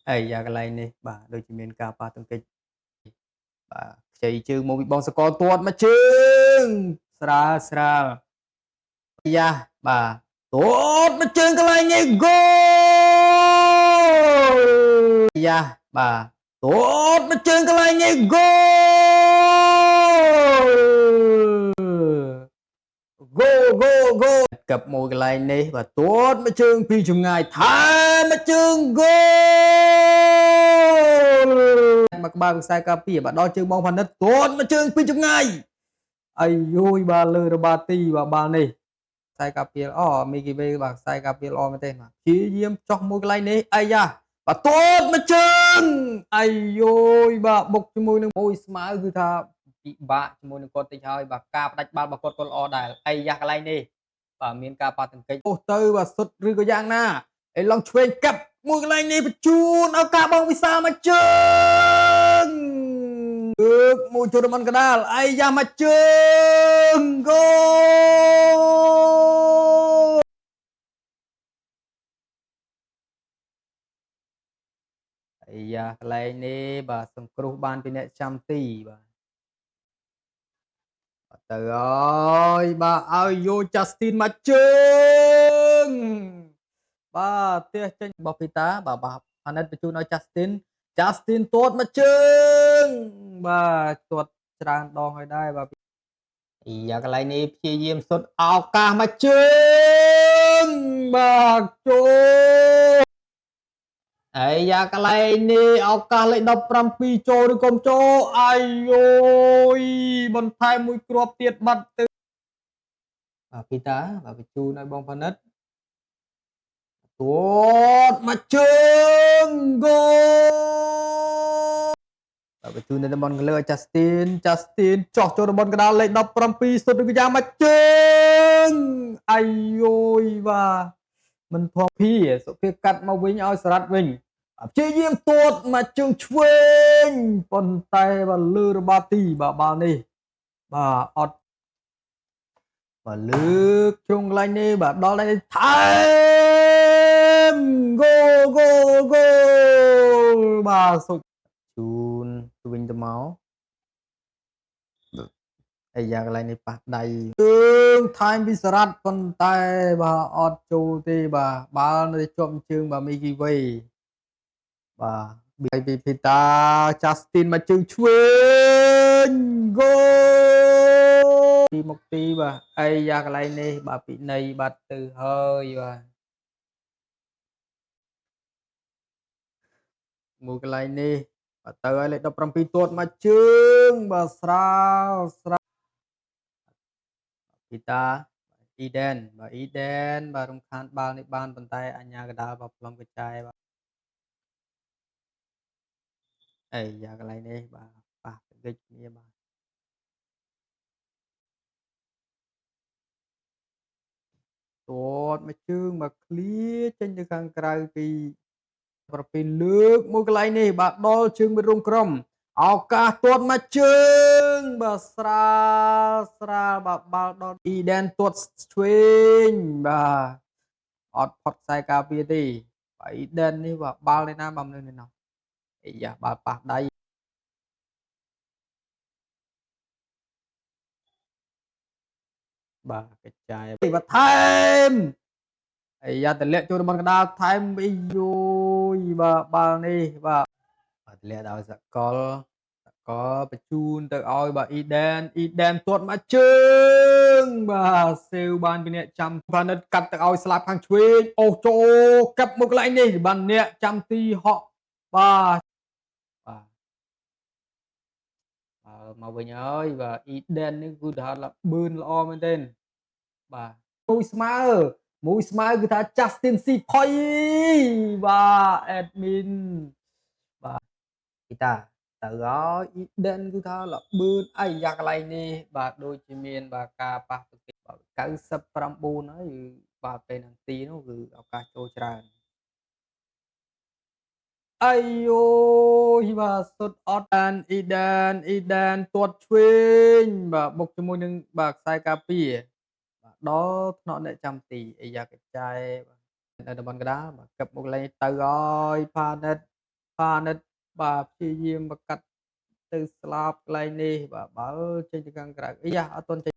Ây da, cái nàyនេះបាទដូចជាមានការប៉ះទង្គិចបាទខ្ចីជើងមកពីបងសកលទាត់មកជើងស្រាលស្រាលអាយ៉ាបាទទាត់មកជើងកន្លែងនេះហ្គោលអាយ៉ាបាទទាត់មកជើងកន្លែងនេះហ្គោលហ្គោលកັບមួយកន្លែងនេះបាទទាត់មកជើងពីចម្ងាយថែមមកជើងហ្គោលមកក្បាលខ្សែការពារបាទដល់ជើងបងផានិតទាត់មកជើងពីចម្ងាយអាយយបាទលើរបាទីបាទបាល់នេះខ្សែការពារល្អមីគីវេបាទខ្សែការពារល្អមែនទេបាទព្យាយាមចោះមួយកន្លែងនេះអាយ៉ាបាទទាត់មកជើងអាយយបាទបុកជាមួយនឹងមួយស្មៅគឺថាពិបាកជាមួយនឹងគាត់តិចហើយបាទការផ្ដាច់បាល់របស់គាត់ក៏ល្អដែរអាយ៉ាកន្លែងនេះបាទមានការប៉ះទង្គិចអូសទៅបាទសុទ្ធឬក៏យ៉ាងណាអេឡុងឆ្វេងកាប់មួយកន្លែងនេះបញ្ជូនឱកាសបងវិសាលមកជើងលើកមួយចូលរំកដាលអាយ៉ាមកជើងហ្គោលអាយ៉ាកន្លែងនេះបាទសង្គ្រោះបានពីអ្នកចាំទីបាទទៅហើយបាទឲ្យយក Justin មកជើងបាទផ្ទះចេញរបស់ពីតាបាទអាណិតបញ្ជូនឲ្យ Justin ទាត់មកជើងបាទទាត់ច្រើនដងហើយដែរបាទយ៉ាកន្លែងនេះព្យាយាមសុទ្ធឱកាសមកជើងបាទចូលអាយ៉ាកន្លែងនេះឱកាសលេខ17ចូលឬកុំចូលអាយយយបន្ថែមមួយគ្រាប់ទៀតបាត់ទៅបាទពីតាបាទបញ្ជូនឲ្យបងផានិតទាត់មកជើងហ្គោលបញ្ជូននៅតំបន់កន្លើឲ្យ Justin ចោះចូលតំបន់កណ្ដាលលេខ17សុទ្ធឬក៏យ៉ាងមកជើងអាយយយបាទមិនធំភីសុភាកាត់មកវិញឲ្យសារ៉ាត់វិញព្យាយាមទាត់មកជើងឆ្វេងប៉ុន្តែបាទលើរបាទីបាទបាល់នេះបាទអត់បាទលើកជ្រុងកន្លែងនេះបាទដល់đâyថែមហ្គោលបាទសុខជូនទៅវិញទៅមកអាយ៉ាកន្លែងនេះប៉ះដៃជើងថែមពីសារ៉ាត់ប៉ុន្តែបាទអត់ចូលទេបាទបាល់នៅជាប់ជើងបាទមីគីវេបាទបៀពីភីតា Justin មកជើងឆ្វេងហ្គោលទីមុខទីបាទអាយ៉ាកន្លែងនេះបាទពិន័យបាត់ទៅហើយបាទមួយកន្លែងនេះបាទទៅហើយលេខ17ទាត់មកជើងបាទស្រាលពីតាអ៊ីដេនបាទរំខានបាល់នេះបានប៉ុន្តែអញ្ញាកដាលបាទប្លង់កញ្ចែបាទអាយ៉ាកន្លែងនេះបាទប៉ះទង្គិចគ្នាបាទទាត់មកជើងបាទឃ្លាចេញទៅខាងក្រៅពីប្រពៃលើកមួយកន្លែងនេះបាទដល់ជើងមិត្តរួមក្រុមឱកាសទាត់មកជើងបាទស្រាលបាទបាល់ដល់អ៊ីដេនទាត់ឆ្វេងបាទអត់ផុតខ្សែការពារទេបាទអ៊ីដេននេះបាទបាល់នេះណាបំនៅនេះណោះអាយ៉ាបាល់ប៉ះដៃបាទកញ្ចែបាទថែមអាយ៉ាតម្លាក់ចូលតំបន់កណ្ដាលថែមអីយយបាទបាល់នេះបាទតម្លាក់ដល់សកលបញ្ជូនទៅឲ្យបាទអ៊ីដេនទាត់មកជើងបាទសេវបានពីអ្នកចាំផានិតកាត់ទៅឲ្យស្លាប់ខាងឆ្វេងអូសចូលកាប់មកកន្លែងនេះបានអ្នកចាំទីហក់បាទមកវិញហើយបាទអ៊ីដេននេះគឺថាល្បឿនល្អមែនទែនបាទមួយស្មើគឺថា Justin C Point បាទអេដមីនបាទពីតាទៅហើយអ៊ីដេនគឺថាល្បឿនអាយ៉ាកន្លែងនេះបាទដូចជាមានបាទការប៉ះទង្គិចបាទ99ហើយបាទពេលនឹងទីនោះគឺឱកាសចូលច្រើនអាយយយបាទសុទ្ធអត់អានអ៊ីដេនទាត់ឆ្វេងបាទបុកជាមួយនឹងបាទខ្សែការពារបាទដល់ថ្នាក់អ្នកចាំទីអាយ៉ាកញ្ចែបាទនៅតំបន់កណ្ដាលបាទកឹបមកលេងទៅហើយផានិត ផានិតបាទព្យាយាមកាត់ទៅស្លាប់កន្លែងនេះបាទបើចេញទៅខាងក្រៅអីយ៉ាអត់ទាន់ចេញ